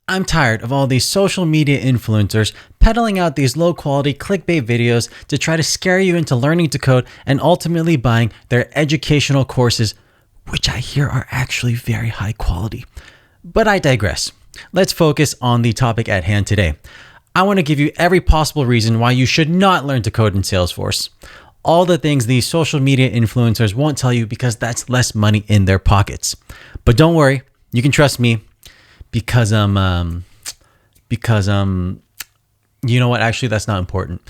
I'm tired of all these social media influencers peddling out these low quality clickbait videos to try to scare you into learning to code and ultimately buying their educational courses, which I hear are actually very high quality. But I digress. Let's focus on the topic at hand today. I want to give you every possible reason why you should not learn to code in Salesforce. All the things these social media influencers won't tell you because that's less money in their pockets. But don't worry, you can trust me because you know what? Actually, that's not important.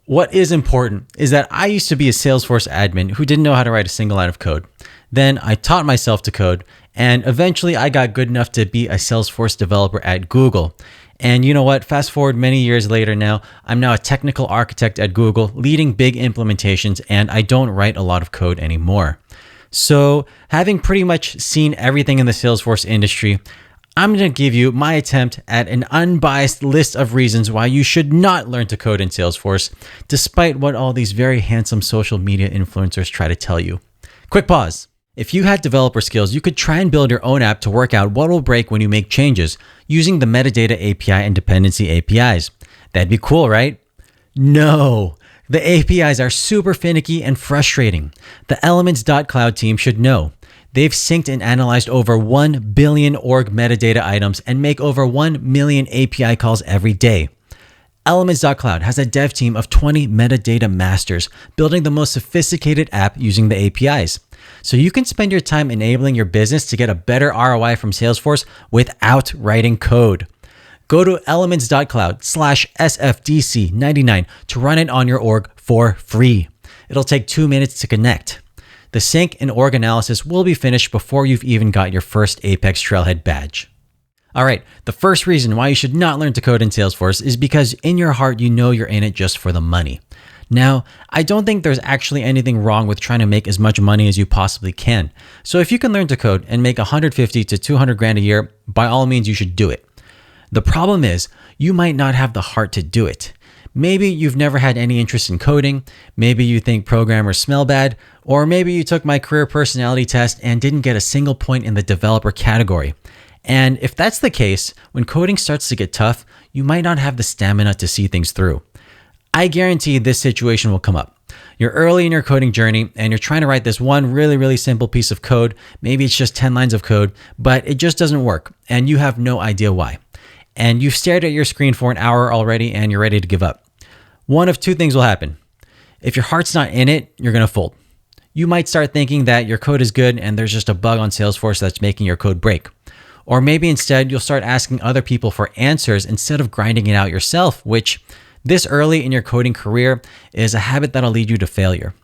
What is important is that I used to be a Salesforce admin who didn't know how to write a single line of code. Then I taught myself to code, and eventually I got good enough to be a Salesforce developer at Google. And you know what? Fast forward many years later now, I'm now a technical architect at Google, leading big implementations, and I don't write a lot of code anymore. So, having pretty much seen everything in the Salesforce industry, I'm going to give you my attempt at an unbiased list of reasons why you should not learn to code in Salesforce, despite what all these very handsome social media influencers try to tell you. Quick pause. If you had developer skills, you could try and build your own app to work out what will break when you make changes using the metadata API and dependency APIs. That'd be cool, right? No. The APIs are super finicky and frustrating. The Elements.cloud team should know. They've synced and analyzed over 1 billion org metadata items and make over 1 million API calls every day. Elements.cloud has a dev team of 20 metadata masters building the most sophisticated app using the APIs. So you can spend your time enabling your business to get a better ROI from Salesforce without writing code. Go to elements.cloud/SFDC99 to run it on your org for free. It'll take 2 minutes to connect. The sync and org analysis will be finished before you've even got your first Apex Trailhead badge. All right, the first reason why you should not learn to code in Salesforce is because in your heart, you know you're in it just for the money. Now, I don't think there's actually anything wrong with trying to make as much money as you possibly can. So if you can learn to code and make 150 to 200 grand a year, by all means, you should do it. The problem is you might not have the heart to do it. Maybe you've never had any interest in coding. Maybe you think programmers smell bad, or maybe you took my career personality test and didn't get a single point in the developer category. And if that's the case, when coding starts to get tough, you might not have the stamina to see things through. I guarantee this situation will come up. You're early in your coding journey and you're trying to write this one really simple piece of code. Maybe it's just 10 lines of code, but it just doesn't work and you have no idea why. And you've stared at your screen for an hour already and you're ready to give up. One of two things will happen. If your heart's not in it, you're going to fold. You might start thinking that your code is good and there's just a bug on Salesforce that's making your code break. Or maybe instead you'll start asking other people for answers instead of grinding it out yourself, which this early in your coding career is a habit that'll lead you to failure.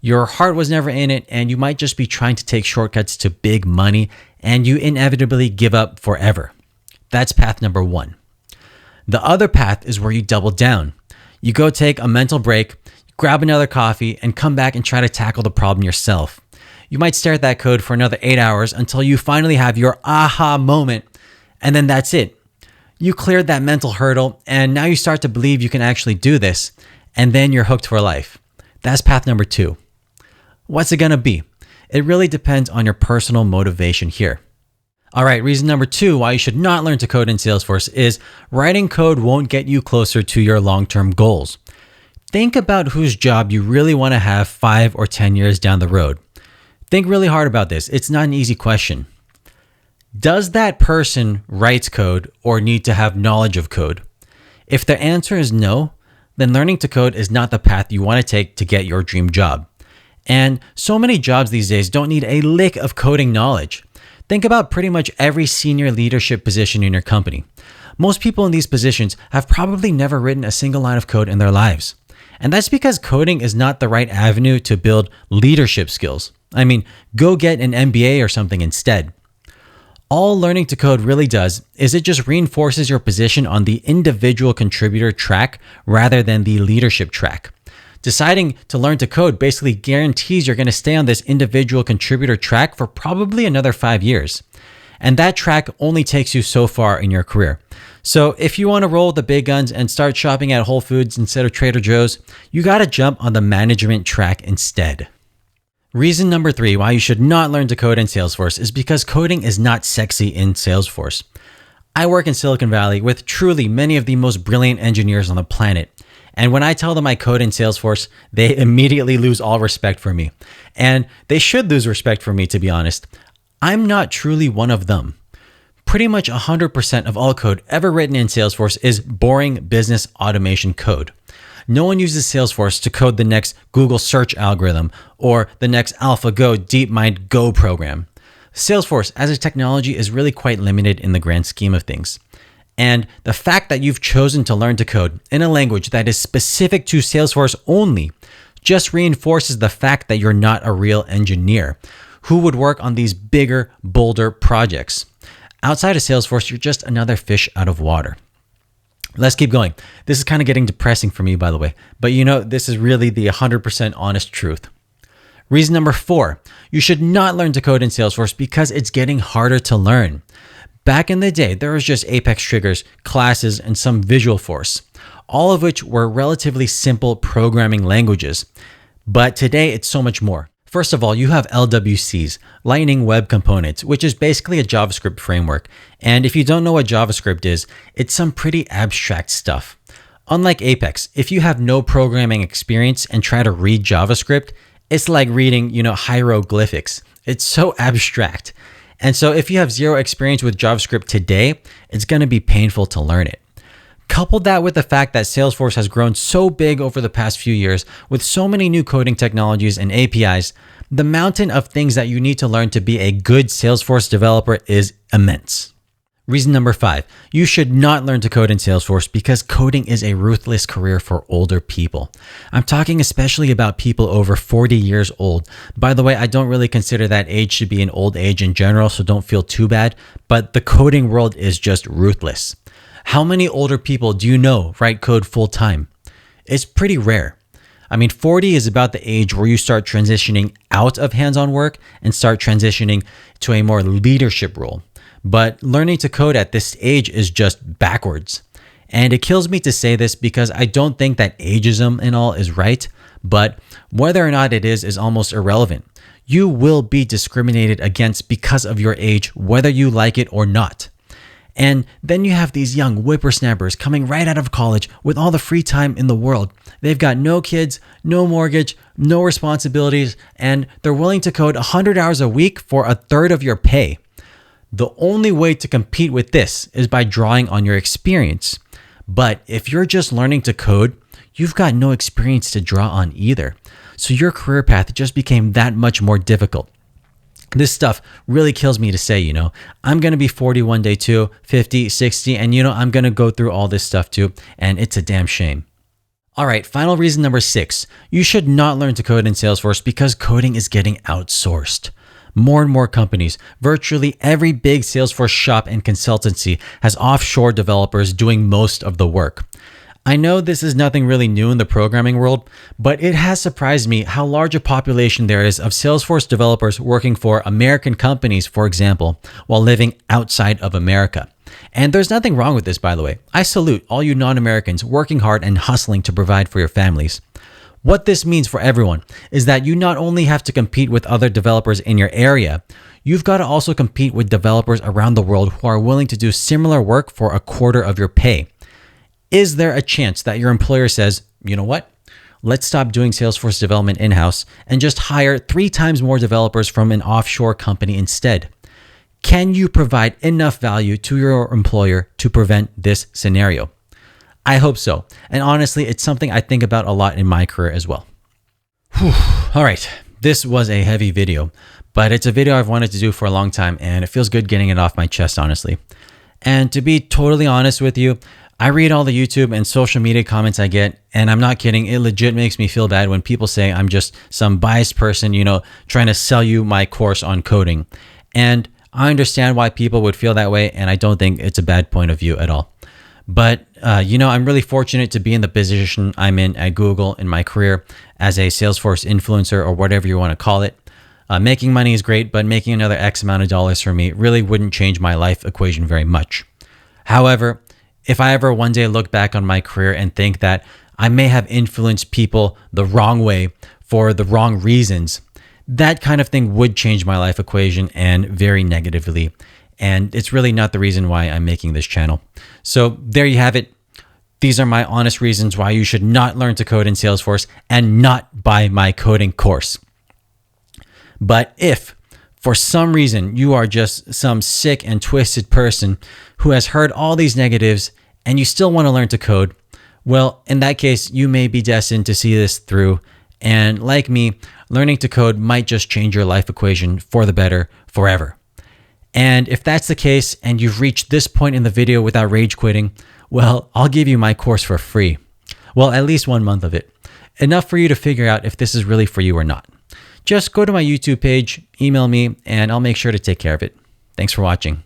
Your heart was never in it and you might just be trying to take shortcuts to big money and you inevitably give up forever. That's path number one. The other path is where you double down. You go take a mental break, grab another coffee, and come back and try to tackle the problem yourself. You might stare at that code for another 8 hours until you finally have your aha moment, and then that's it. You cleared that mental hurdle, and now you start to believe you can actually do this, and then you're hooked for life. That's path number two. What's it gonna be? It really depends on your personal motivation here. All right, reason number two why you should not learn to code in Salesforce is writing code won't get you closer to your long-term goals. Think about whose job you really want to have 5 or 10 years down the road. Think really hard about this. It's not an easy question. Does that person write code or need to have knowledge of code? If the answer is no, then learning to code is not the path you want to take to get your dream job. And so many jobs these days don't need a lick of coding knowledge. Think about pretty much every senior leadership position in your company. Most people in these positions have probably never written a single line of code in their lives. And that's because coding is not the right avenue to build leadership skills. I mean, go get an MBA or something instead. All learning to code really does is it just reinforces your position on the individual contributor track rather than the leadership track. Deciding to learn to code basically guarantees you're going to stay on this individual contributor track for probably another 5 years. And that track only takes you so far in your career. So if you want to roll the big guns and start shopping at Whole Foods instead of Trader Joe's, you got to jump on the management track instead. Reason number 3 why you should not learn to code in Salesforce is because coding is not sexy in Salesforce. I work in Silicon Valley with truly many of the most brilliant engineers on the planet. And when I tell them I code in Salesforce, they immediately lose all respect for me. And they should lose respect for me, to be honest. I'm not truly one of them. Pretty much 100% of all code ever written in Salesforce is boring business automation code. No one uses Salesforce to code the next Google search algorithm or the next AlphaGo DeepMind Go program. Salesforce as a technology is really quite limited in the grand scheme of things. And the fact that you've chosen to learn to code in a language that is specific to Salesforce only just reinforces the fact that you're not a real engineer who would work on these bigger, bolder projects. Outside of Salesforce, you're just another fish out of water. Let's keep going. This is kind of getting depressing for me, by the way, but this is really the 100% honest truth. Reason number 4, you should not learn to code in Salesforce because it's getting harder to learn. Back in the day, there was just Apex triggers, classes, and some Visualforce, all of which were relatively simple programming languages. But today, it's so much more. First of all, you have LWCs, Lightning Web Components, which is basically a JavaScript framework. And if you don't know what JavaScript is, it's some pretty abstract stuff. Unlike Apex, if you have no programming experience and try to read JavaScript, it's like reading, hieroglyphics. It's so abstract. And so if you have zero experience with JavaScript today, it's going to be painful to learn it. Couple that with the fact that Salesforce has grown so big over the past few years with so many new coding technologies and APIs, the mountain of things that you need to learn to be a good Salesforce developer is immense. Reason number 5, you should not learn to code in Salesforce because coding is a ruthless career for older people. I'm talking especially about people over 40 years old. By the way, I don't really consider that age to be an old age in general, so don't feel too bad, but the coding world is just ruthless. How many older people do you know write code full time? It's pretty rare. 40 is about the age where you start transitioning out of hands-on work and start transitioning to a more leadership role. But learning to code at this age is just backwards. And it kills me to say this because I don't think that ageism and all is right, but whether or not it is almost irrelevant. You will be discriminated against because of your age, whether you like it or not. And then you have these young whippersnappers coming right out of college with all the free time in the world. They've got no kids, no mortgage, no responsibilities, and they're willing to code 100 hours a week for a third of your pay. The only way to compete with this is by drawing on your experience. But if you're just learning to code, you've got no experience to draw on either. So your career path just became that much more difficult. This stuff really kills me to say, I'm going to be 40 one day too, 50, 60, and I'm going to go through all this stuff too, and it's a damn shame. All right, final reason number 6, you should not learn to code in Salesforce because coding is getting outsourced. More and more companies, virtually every big Salesforce shop and consultancy has offshore developers doing most of the work. I know this is nothing really new in the programming world, but it has surprised me how large a population there is of Salesforce developers working for American companies, for example, while living outside of America. And there's nothing wrong with this, by the way. I salute all you non-Americans working hard and hustling to provide for your families. What this means for everyone is that you not only have to compete with other developers in your area, you've got to also compete with developers around the world who are willing to do similar work for a quarter of your pay. Is there a chance that your employer says, you know what? Let's stop doing Salesforce development in-house and just hire 3 times more developers from an offshore company instead? Can you provide enough value to your employer to prevent this scenario? I hope so. And honestly, it's something I think about a lot in my career as well. All right, this was a heavy video, but it's a video I've wanted to do for a long time and it feels good getting it off my chest, honestly. And to be totally honest with you, I read all the YouTube and social media comments I get, and I'm not kidding. It legit makes me feel bad when people say I'm just some biased person, trying to sell you my course on coding. And I understand why people would feel that way, and I don't think it's a bad point of view at all. But, I'm really fortunate to be in the position I'm in at Google in my career as a Salesforce influencer or whatever you want to call it. Making money is great, but making another X amount of dollars for me really wouldn't change my life equation very much. However, if I ever one day look back on my career and think that I may have influenced people the wrong way for the wrong reasons, that kind of thing would change my life equation and very negatively. And it's really not the reason why I'm making this channel. So there you have it. These are my honest reasons why you should not learn to code in Salesforce and not buy my coding course. But if for some reason you are just some sick and twisted person who has heard all these negatives and you still want to learn to code, well, in that case, you may be destined to see this through. And like me, learning to code might just change your life equation for the better forever. And if that's the case and you've reached this point in the video without rage quitting, well, I'll give you my course for free. Well, at least 1 month of it. Enough for you to figure out if this is really for you or not. Just go to my YouTube page, email me, and I'll make sure to take care of it. Thanks for watching.